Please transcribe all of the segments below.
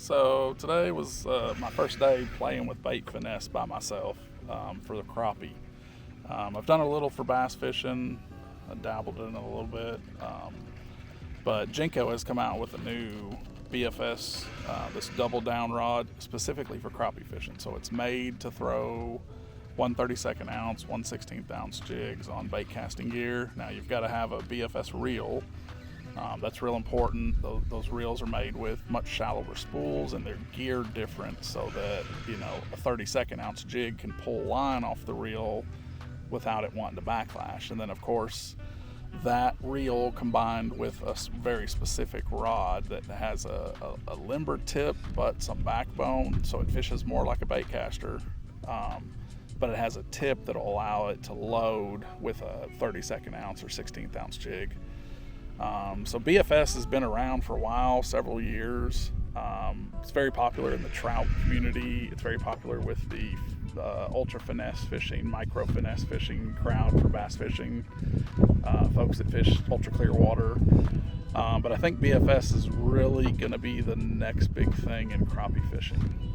So today was my first day playing with bait finesse by myself for the crappie. I've done a little for bass fishing, I dabbled in it a little bit, but Jenko has come out with a new BFS, this double down rod specifically for crappie fishing. So it's made to throw 1/32 ounce, 1/16 ounce jigs on bait casting gear. Now you've got to have a BFS reel. That's real important. Those reels are made with much shallower spools and they're geared different so that, a 32 ounce jig can pull line off the reel without it wanting to backlash. And then of course that reel combined with a very specific rod that has a limber tip but some backbone, so it fishes more like a bait caster, but it has a tip that'll allow it to load with a 32 ounce or 16th ounce jig. So BFS has been around for a while, several years. It's very popular in the trout community. It's very popular with the ultra finesse fishing, micro finesse fishing crowd for bass fishing, folks that fish ultra clear water. But I think BFS is really going to be the next big thing in crappie fishing.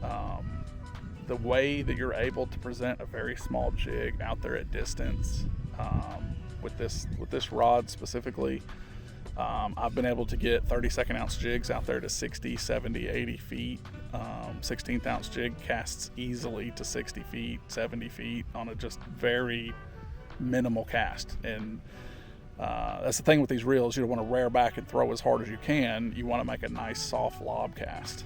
The way that you're able to present a very small jig out there at distance, with this rod specifically, I've been able to get 32 ounce jigs out there to 60, 70, 80 feet. 16th ounce jig casts easily to 60 feet, 70 feet on a just very minimal cast. And that's the thing with these reels. You don't want to rear back and throw as hard as you can. You want to make a nice soft lob cast,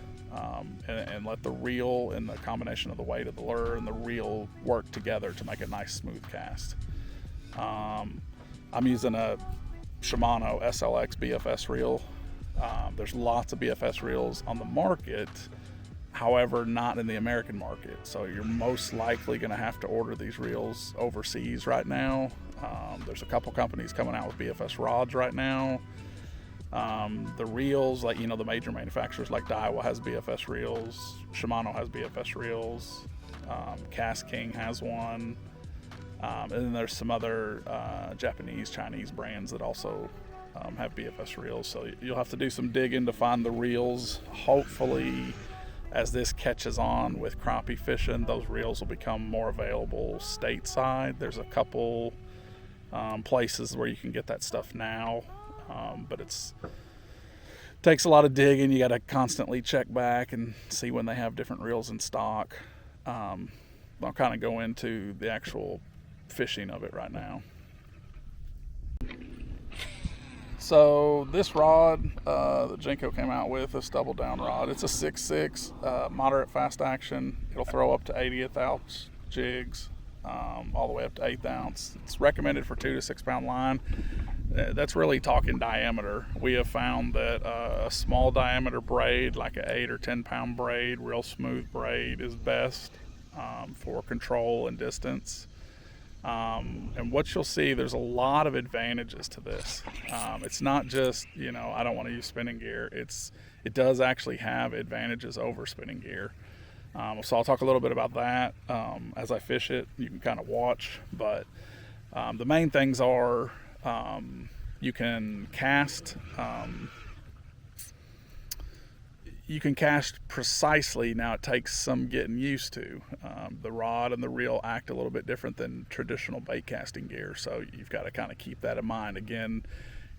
and let the reel and the combination of the weight of the lure and the reel work together to make a nice smooth cast. I'm using a Shimano SLX BFS reel. There's lots of BFS reels on the market, however not in the American market, so you're most likely going to have to order these reels overseas right now. There's a couple companies coming out with BFS rods right now. The reels, like the major manufacturers like Daiwa has BFS reels, Shimano has BFS reels, Cast King has one. And then there's some other Japanese, Chinese brands that also have BFS reels. So you'll have to do some digging to find the reels. Hopefully, as this catches on with crappie fishing, those reels will become more available stateside. There's a couple places where you can get that stuff now, but it takes a lot of digging. You got to constantly check back and see when they have different reels in stock. I'll kind of go into the actual fishing of it right now. So this rod that Jenko came out with, this double down rod, it's a 6.6 moderate fast action. It'll throw up to 80th ounce jigs, all the way up to 8th ounce. It's recommended for 2 to 6 pound line. That's really talking diameter. We have found that a small diameter braid, like an 8 or 10 pound braid, real smooth braid, is best for control and distance. And what you'll see, there's a lot of advantages to this. It's not just, I don't want to use spinning gear. It does actually have advantages over spinning gear. So I'll talk a little bit about that as I fish it. You can kind of watch, but the main things are you can cast. You can cast precisely. Now it takes some getting used to. The rod and the reel act a little bit different than traditional bait casting gear, so you've got to kind of keep that in mind. Again,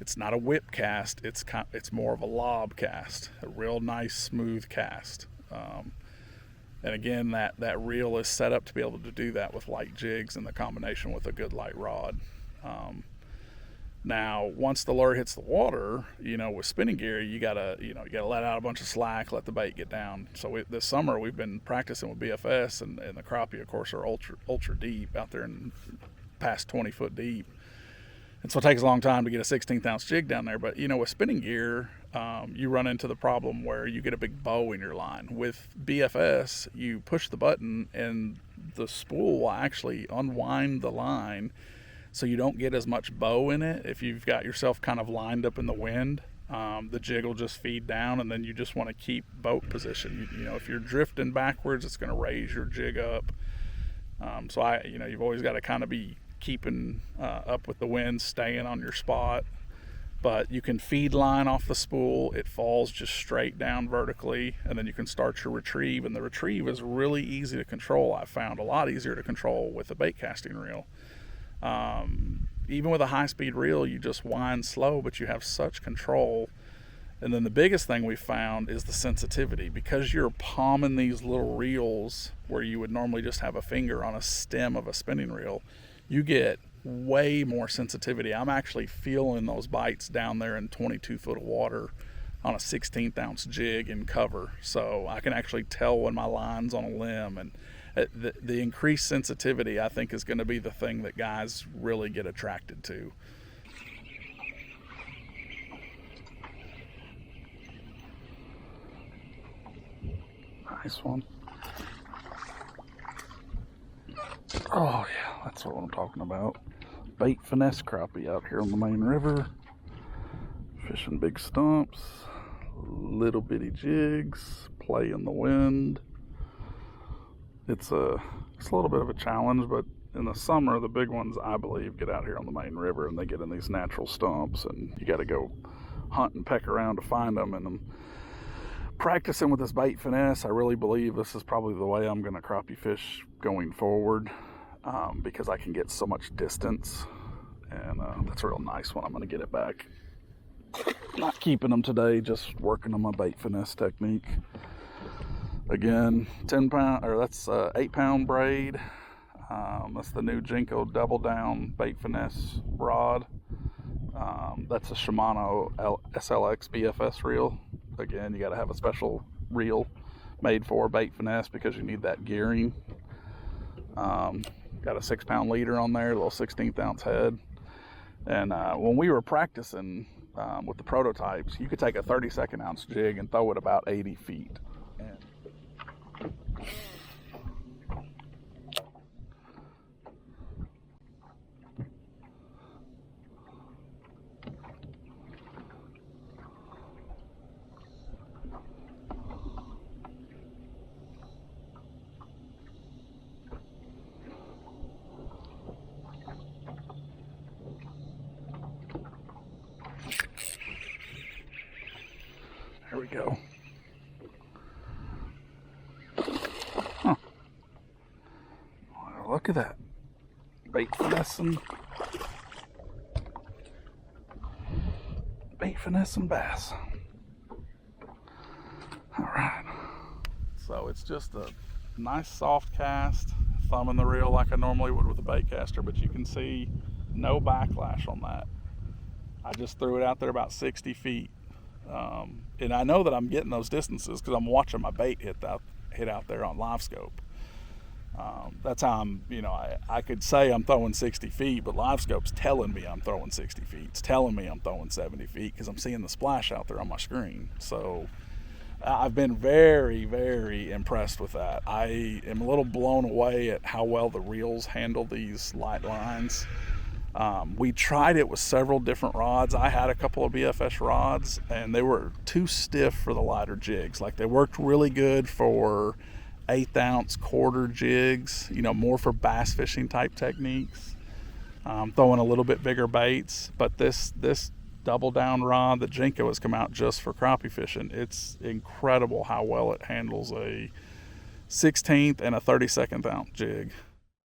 it's not a whip cast. It's more of a lob cast, a real nice smooth cast. And again, that reel is set up to be able to do that with light jigs in the combination with a good light rod. Now, once the lure hits the water, with spinning gear, you gotta let out a bunch of slack, let the bait get down. So this summer we've been practicing with BFS, and the crappie, of course, are ultra deep out there and past 20 foot deep. And so it takes a long time to get a 16th ounce jig down there. But with spinning gear, you run into the problem where you get a big bow in your line. With BFS, you push the button and the spool will actually unwind the line, so you don't get as much bow in it. If you've got yourself kind of lined up in the wind, the jig will just feed down, and then you just want to keep boat position. If you're drifting backwards, it's going to raise your jig up. So you've always got to kind of be keeping up with the wind, staying on your spot. but you can feed line off the spool. It falls just straight down vertically, and then you can start your retrieve, and the retrieve is really easy to control. I've found a lot easier to control with a bait casting reel. Even with a high-speed reel, you just wind slow, but you have such control. And then the biggest thing we found is the sensitivity. Because you're palming these little reels where you would normally just have a finger on a stem of a spinning reel, you get way more sensitivity. I'm actually feeling those bites down there in 22 foot of water on a 16th ounce jig in cover. So I can actually tell when my line's on a limb, and the increased sensitivity, I think, is going to be the thing that guys really get attracted to. Nice one. Oh yeah, that's what I'm talking about. Bait finesse crappie out here on the main river. Fishing big stumps, little bitty jigs, play in the wind. It's a little bit of a challenge, but in the summer, the big ones, I believe, get out here on the main river and they get in these natural stumps, and you got to go hunt and peck around to find them. And I'm practicing with this bait finesse. I really believe this is probably the way I'm going to crappie fish going forward, because I can get so much distance, and that's a real nice one. I'm going to get it back. Not keeping them today, just working on my bait finesse technique. Again, 10 pound, or that's 8 pound braid. That's the new Jenko Double Down bait finesse rod. That's a Shimano SLX BFS reel. Again, you got to have a special reel made for bait finesse because you need that gearing. Got a 6 pound leader on there, a little 16th ounce head. And when we were practicing with the prototypes, you could take a 32nd ounce jig and throw it about 80 feet. There we go. Huh. Well, look at that. Bait finesse and bass. All right. So it's just a nice soft cast, thumbing the reel like I normally would with a bait caster, but you can see no backlash on that. I just threw it out there about 60 feet. And I know that I'm getting those distances because I'm watching my bait hit out there on LiveScope. That's how I'm, I could say I'm throwing 60 feet, but LiveScope's telling me I'm throwing 60 feet. It's telling me I'm throwing 70 feet because I'm seeing the splash out there on my screen. So I've been very, very impressed with that. I am a little blown away at how well the reels handle these light lines. We tried it with several different rods. I had a couple of BFS rods, and they were too stiff for the lighter jigs. Like, they worked really good for 1/8 ounce quarter jigs, more for bass fishing type techniques, throwing a little bit bigger baits. But this double down rod that Jenko has come out just for crappie fishing, it's incredible how well it handles a 16th and a 32nd ounce jig.